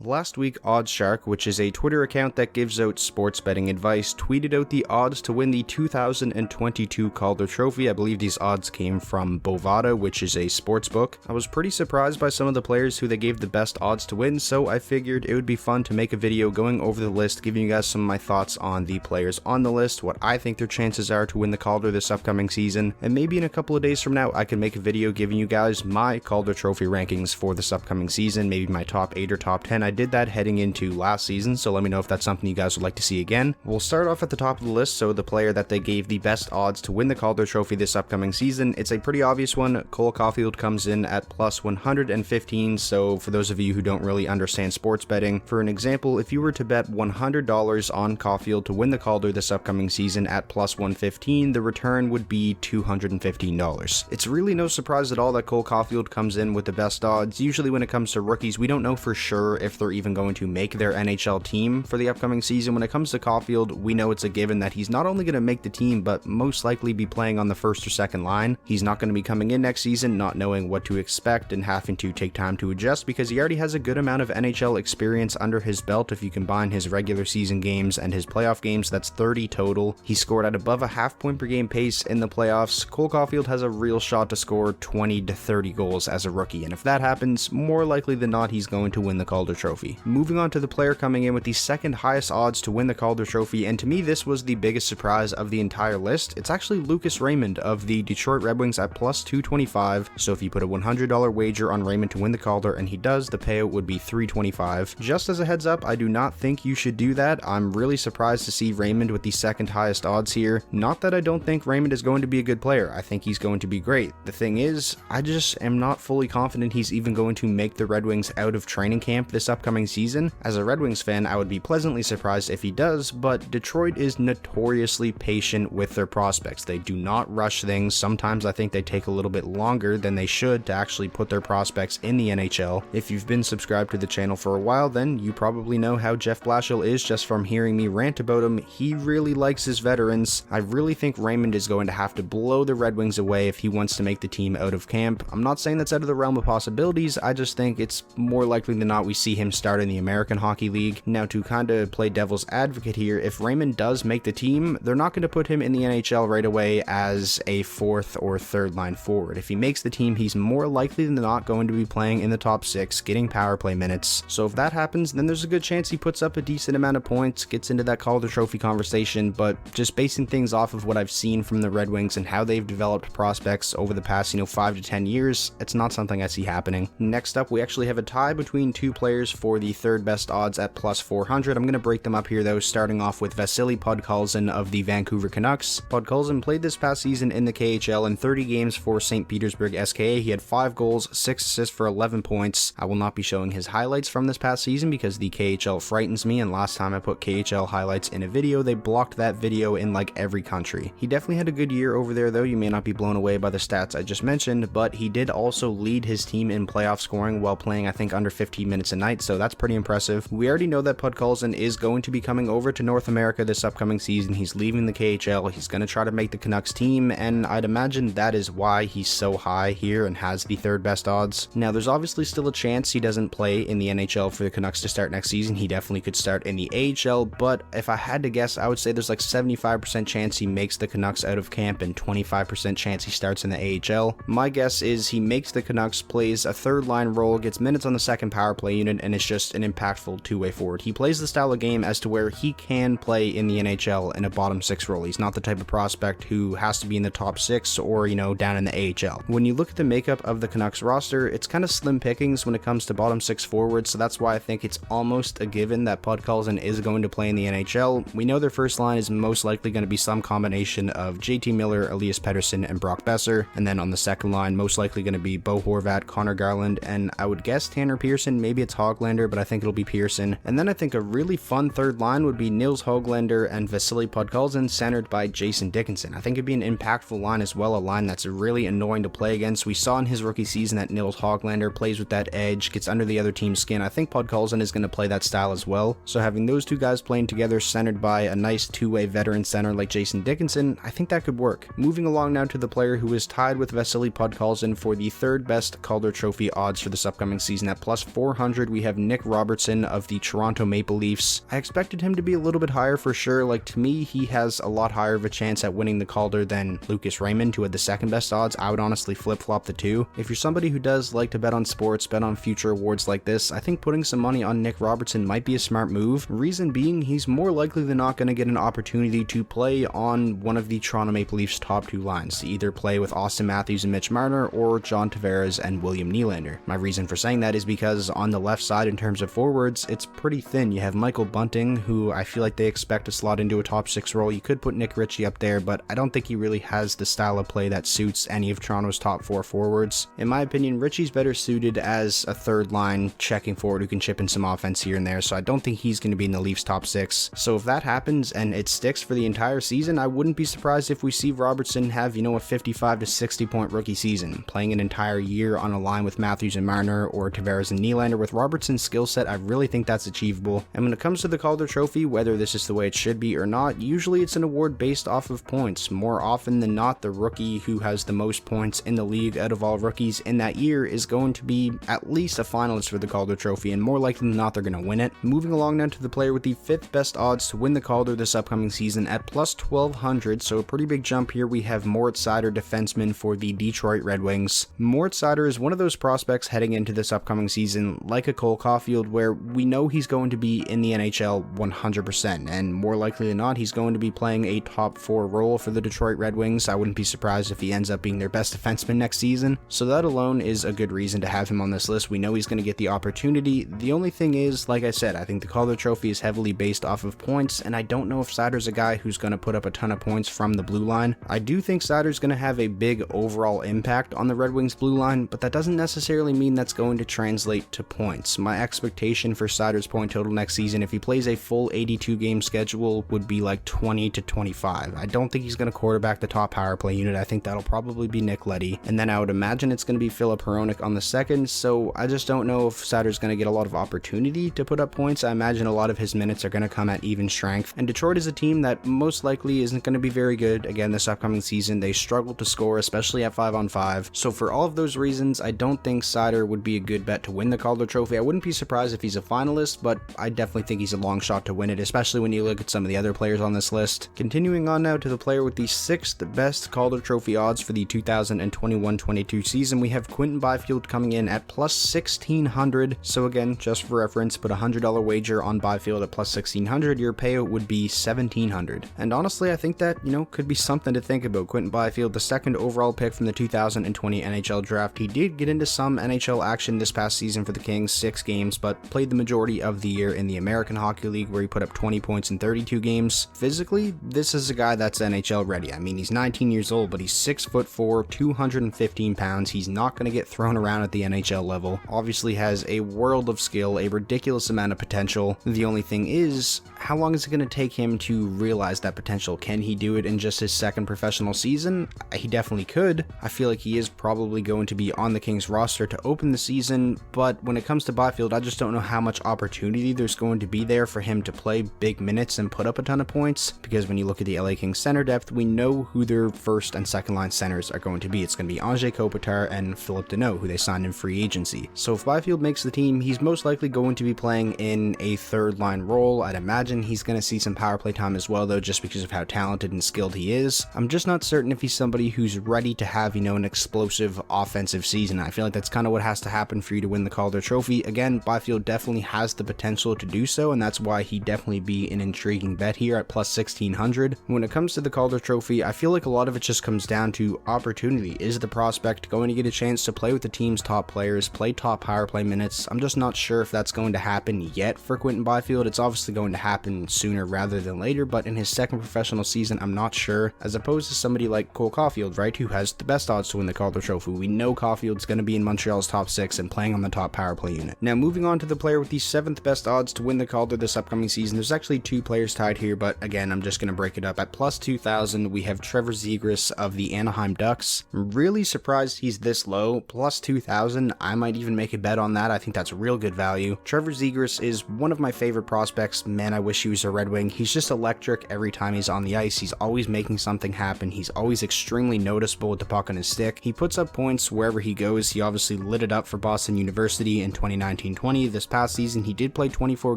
Last week, OddsShark, which is a Twitter account that gives out sports betting advice, tweeted out the odds to win the 2022 Calder Trophy. I believe these odds came from Bovada, which is a sports book. I was pretty surprised by some of the players who they gave the best odds to win, so I figured it would be fun to make a video going over the list, giving you guys some of my thoughts on the players on the list, what I think their chances are to win the Calder this upcoming season, and maybe in a couple of days from now I can make a video giving you guys my Calder Trophy rankings for this upcoming season, maybe my top 8 or top 10. I did that heading into last season, so let me know if that's something you guys would like to see again. We'll start off at the top of the list, so the player that they gave the best odds to win the Calder Trophy this upcoming season. It's a pretty obvious one. Cole Caulfield comes in at plus 115, so for those of you who don't really understand sports betting, for an example, if you were to bet $100 on Caulfield to win the Calder this upcoming season at plus 115, the return would be $215. It's really no surprise at all that Cole Caulfield comes in with the best odds. Usually when it comes to rookies, we don't know for sure if they're even going to make their NHL team for the upcoming season. When it comes to Caulfield, we know it's a given that he's not only going to make the team, but most likely be playing on the first or second line. He's not going to be coming in next season not knowing what to expect and having to take time to adjust, because he already has a good amount of NHL experience under his belt. If you combine his regular season games and his playoff games, that's 30 total. He scored at above a half point per game pace in the playoffs. Cole Caulfield has a real shot to score 20 to 30 goals as a rookie, and if that happens, more likely than not, he's going to win the Calder Trophy. Moving on to the player coming in with the second highest odds to win the Calder Trophy, and to me this was the biggest surprise of the entire list. It's actually Lucas Raymond of the Detroit Red Wings at plus 225, so if you put a $100 wager on Raymond to win the Calder and he does, the payout would be $325. Just as a heads up, I do not think you should do that. I'm really surprised to see Raymond with the second highest odds here. Not that I don't think Raymond is going to be a good player. I think he's going to be great. The thing is, I just am not fully confident he's even going to make the Red Wings out of training camp this upcoming season. As a Red Wings fan, I would be pleasantly surprised if he does, but Detroit is notoriously patient with their prospects. They do not rush things. Sometimes I think they take a little bit longer than they should to actually put their prospects in the NHL. If you've been subscribed to the channel for a while, then you probably know how Jeff Blashill is just from hearing me rant about him. He really likes his veterans. I really think Raymond is going to have to blow the Red Wings away if he wants to make the team out of camp. I'm not saying that's out of the realm of possibilities. I just think it's more likely than not we see him start in the American Hockey League. Now, to kind of play devil's advocate here, if Raymond does make the team, they're not going to put him in the NHL right away as a fourth or third line forward. If he makes the team, he's more likely than not going to be playing in the top 6, getting power play minutes. So if that happens, then there's a good chance he puts up a decent amount of points, gets into that Calder Trophy conversation, but just basing things off of what I've seen from the Red Wings and how they've developed prospects over the past, 5 to 10 years, it's not something I see happening. Next up, we actually have a tie between two players for the third best odds at plus 400. I'm going to break them up here though, starting off with Vasily Podkolzin of the Vancouver Canucks. Podkolzin played this past season in the KHL in 30 games for St. Petersburg SKA. He had 5 goals, 6 assists for 11 points. I will not be showing his highlights from this past season because the KHL frightens me, and last time I put KHL highlights in a video, they blocked that video in like every country. He definitely had a good year over there though. You may not be blown away by the stats I just mentioned, but he did also lead his team in playoff scoring while playing I think under 15 minutes a night, so that's pretty impressive. We already know that Podkolzin is going to be coming over to North America this upcoming season. He's leaving the KHL. He's going to try to make the Canucks team, and I'd imagine that is why he's so high here and has the third best odds. Now, there's obviously still a chance he doesn't play in the NHL for the Canucks to start next season. He definitely could start in the AHL, but if I had to guess, I would say there's like 75% chance he makes the Canucks out of camp and 25% chance he starts in the AHL. My guess is he makes the Canucks, plays a third line role, gets minutes on the second power play unit, and it's just an impactful two-way forward. He plays the style of game as to where he can play in the NHL in a bottom 6 role. He's not the type of prospect who has to be in the top 6 or, down in the AHL. When you look at the makeup of the Canucks roster, it's kind of slim pickings when it comes to bottom 6 forwards, so that's why I think it's almost a given that Podkolzin is going to play in the NHL. We know their first line is most likely going to be some combination of JT Miller, Elias Pettersson, and Brock Besser, and then on the second line, most likely going to be Bo Horvat, Connor Garland, and I would guess Tanner Pearson. Maybe it's Hoglander, but I think it'll be Pearson. And then I think a really fun third line would be Nils Hoglander and Vasily Podkolzin, centered by Jason Dickinson. I think it'd be an impactful line as well, a line that's really annoying to play against. We saw in his rookie season that Nils Hoglander plays with that edge, gets under the other team's skin. I think Podkolzin is going to play that style as well. So having those two guys playing together, centered by a nice two-way veteran center like Jason Dickinson, I think that could work. Moving along now to the player who is tied with Vasily Podkolzin for the third best Calder Trophy odds for this upcoming season at plus 400, we have have Nick Robertson of the Toronto Maple Leafs. I expected him to be a little bit higher for sure. Like, to me, he has a lot higher of a chance at winning the Calder than Lucas Raymond, who had the second best odds. I would honestly flip-flop the two. If you're somebody who does like to bet on sports, bet on future awards like this, I think putting some money on Nick Robertson might be a smart move. Reason being, he's more likely than not going to get an opportunity to play on one of the Toronto Maple Leafs' top two lines, to either play with Austin Matthews and Mitch Marner or John Tavares and William Nylander. My reason for saying that is because on the left side, in terms of forwards, it's pretty thin. You have Michael Bunting, who I feel like they expect to slot into a top six role. You could put Nick Ritchie up there, but I don't think he really has the style of play that suits any of Toronto's top four forwards. In my opinion, Ritchie's better suited as a third line checking forward who can chip in some offense here and there, so I don't think he's going to be in the Leafs top six. So if that happens and it sticks for the entire season, I wouldn't be surprised if we see Robertson have, a 55 to 60 point rookie season, playing an entire year on a line with Matthews and Marner or Tavares and Nylander. With Robertson's skill set, I really think that's achievable. And when it comes to the Calder Trophy, whether this is the way it should be or not, usually it's an award based off of points. More often than not, the rookie who has the most points in the league out of all rookies in that year is going to be at least a finalist for the Calder Trophy, and more likely than not, they're going to win it. Moving along now to the player with the fifth best odds to win the Calder this upcoming season at plus 1200, so a pretty big jump here. We have Moritz Seider, defenseman for the Detroit Red Wings. Moritz Seider is one of those prospects heading into this upcoming season, like a Cole Caulfield, where we know he's going to be in the NHL 100%, and more likely than not, he's going to be playing a top four role for the Detroit Red Wings. I wouldn't be surprised if he ends up being their best defenseman next season, so that alone is a good reason to have him on this list. We know he's going to get the opportunity. The only thing is, like I said, I think the Calder Trophy is heavily based off of points, and I don't know if Seider's a guy who's going to put up a ton of points from the blue line. I do think Seider's going to have a big overall impact on the Red Wings blue line, but that doesn't necessarily mean that's going to translate to points. My expectation for Seider's point total next season, if he plays a full 82 game schedule, would be like 20 to 25. I don't think he's going to quarterback the top power play unit. I think that'll probably be Nick Leddy, and then I would imagine it's going to be Filip Hronek on the second, so I just don't know if Seider's going to get a lot of opportunity to put up points. I imagine a lot of his minutes are going to come at even strength, and Detroit is a team that most likely isn't going to be very good again this upcoming season. They struggle to score, especially at 5-on-5, so for all of those reasons, I don't think Seider would be a good bet to win the Calder Trophy. I wouldn't be surprised if he's a finalist, but I definitely think he's a long shot to win it, especially when you look at some of the other players on this list. Continuing on now to the player with the sixth best Calder Trophy odds for the 2021-22 season, we have Quinton Byfield coming in at plus 1600. So again, just for reference, put a $100 wager on Byfield at plus 1600, your payout would be 1700. And honestly, I think that, could be something to think about. Quinton Byfield, the second overall pick from the 2020 NHL draft. He did get into some NHL action this past season for the Kings, 6 games, but played the majority of the year in the American Hockey League, where he put up 20 points in 32 games. Physically, this is a guy that's NHL ready. I mean, he's 19 years old, but he's 6'4", 215 pounds. He's not going to get thrown around at the NHL level. Obviously has a world of skill, a ridiculous amount of potential. The only thing is, how long is it going to take him to realize that potential? Can he do it in just his second professional season? He definitely could. I feel like he is probably going to be on the Kings roster to open the season, but when it comes to Byfield, I just don't know how much opportunity there's going to be there for him to play big minutes and put up a ton of points, because when you look at the LA Kings center depth, we know who their first and second line centers are going to be. It's going to be Anze Kopitar and Phillip Danault, who they signed in free agency. So if Byfield makes the team, he's most likely going to be playing in a third line role. I'd imagine he's going to see some power play time as well, though, just because of how talented and skilled he is. I'm just not certain if he's somebody who's ready to have, an explosive offensive season. I feel like that's kind of what has to happen for you to win the Calder Trophy. Again, Byfield definitely has the potential to do so, and that's why he'd definitely be an intriguing bet here at plus 1600. When it comes to the Calder Trophy, I feel like a lot of it just comes down to opportunity. Is the prospect going to get a chance to play with the team's top players, play top power play minutes? I'm just not sure if that's going to happen yet for Quinton Byfield. It's obviously going to happen sooner rather than later, but in his second professional season, I'm not sure, as opposed to somebody like Cole Caulfield, right, who has the best odds to win the Calder Trophy. We know Caulfield's going to be in Montreal's top 6 and playing on the top power play unit. Now, moving on to the player with the 7th best odds to win the Calder this upcoming season, there's actually 2 players tied here, but again, I'm just going to break it up. At plus 2000, we have Trevor Zegras of the Anaheim Ducks. I'm really surprised he's this low. Plus 2000, I might even make a bet on that. I think that's real good value. Trevor Zegras is one of my favorite prospects. Man, I wish he was a Red Wing. He's just electric every time he's on the ice. He's always making something happen. He's always extremely noticeable with the puck on his stick. He puts up points wherever he goes. He obviously lit it up for Boston University in 2019 1920. This past season, he did play 24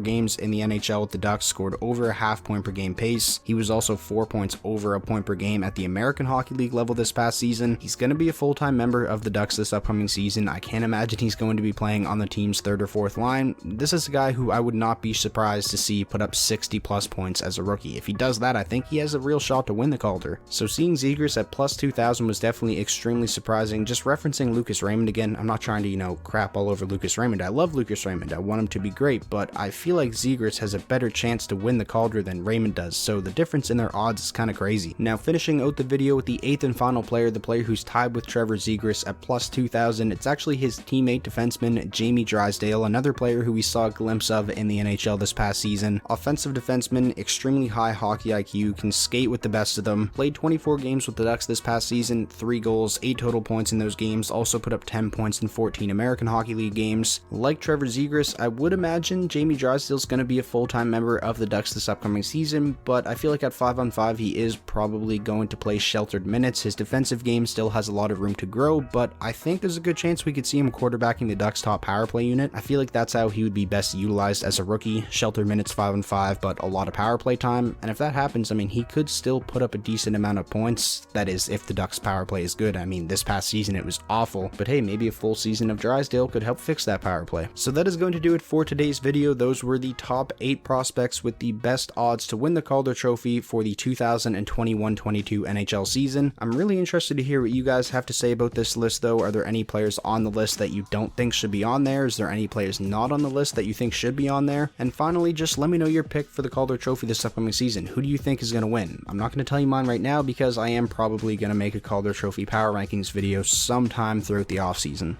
games in the NHL with the Ducks, scored over a half point per game pace. He was also 4 points over a point per game at the American Hockey League level this past season. He's going to be a full-time member of the Ducks this upcoming season. I can't imagine he's going to be playing on the team's third or fourth line. This is a guy who I would not be surprised to see put up 60 plus points as a rookie. If he does that, I think he has a real shot to win the Calder. So seeing Zegras at plus 2,000 was definitely extremely surprising. Just referencing Lucas Raymond again, I'm not trying to, crap all over Lucas Raymond. I love Lucas Raymond. I want him to be great, but I feel like Zegras has a better chance to win the Calder than Raymond does, so the difference in their odds is kind of crazy. Now, finishing out the video with the 8th and final player, the player who's tied with Trevor Zegras at plus 2,000, it's actually his teammate defenseman Jamie Drysdale, another player who we saw a glimpse of in the NHL this past season. Offensive defenseman, extremely high hockey IQ, can skate with the best of them, played 24 games with the Ducks this past season, 3 goals, 8 total points in those games, also put up 10 points in 14 American Hockey League games. Like Trevor Zegras, I would imagine Jamie Drysdale's going to be a full-time member of the Ducks this upcoming season, but I feel like at 5-on-5 he is probably going to play sheltered minutes. His defensive game still has a lot of room to grow, but I think there's a good chance we could see him quarterbacking the Ducks' top power play unit. I feel like that's how he would be best utilized as a rookie, sheltered minutes 5-on-5, but a lot of power play time, and if that happens, I mean, he could still put up a decent amount of points. That is, if the Ducks' power play is good. I mean, this past season it was awful, but hey, maybe a full season of Drysdale could help fix that power play. So that is going to do it for today's video. Those were the top 8 prospects with the best odds to win the Calder Trophy for the 2021-22 NHL season. I'm really interested to hear what you guys have to say about this list though. Are there any players on the list that you don't think should be on there? Is there any players not on the list that you think should be on there? And finally, just let me know your pick for the Calder Trophy this upcoming season. Who do you think is going to win? I'm not going to tell you mine right now because I am probably going to make a Calder Trophy power rankings video sometime throughout the offseason.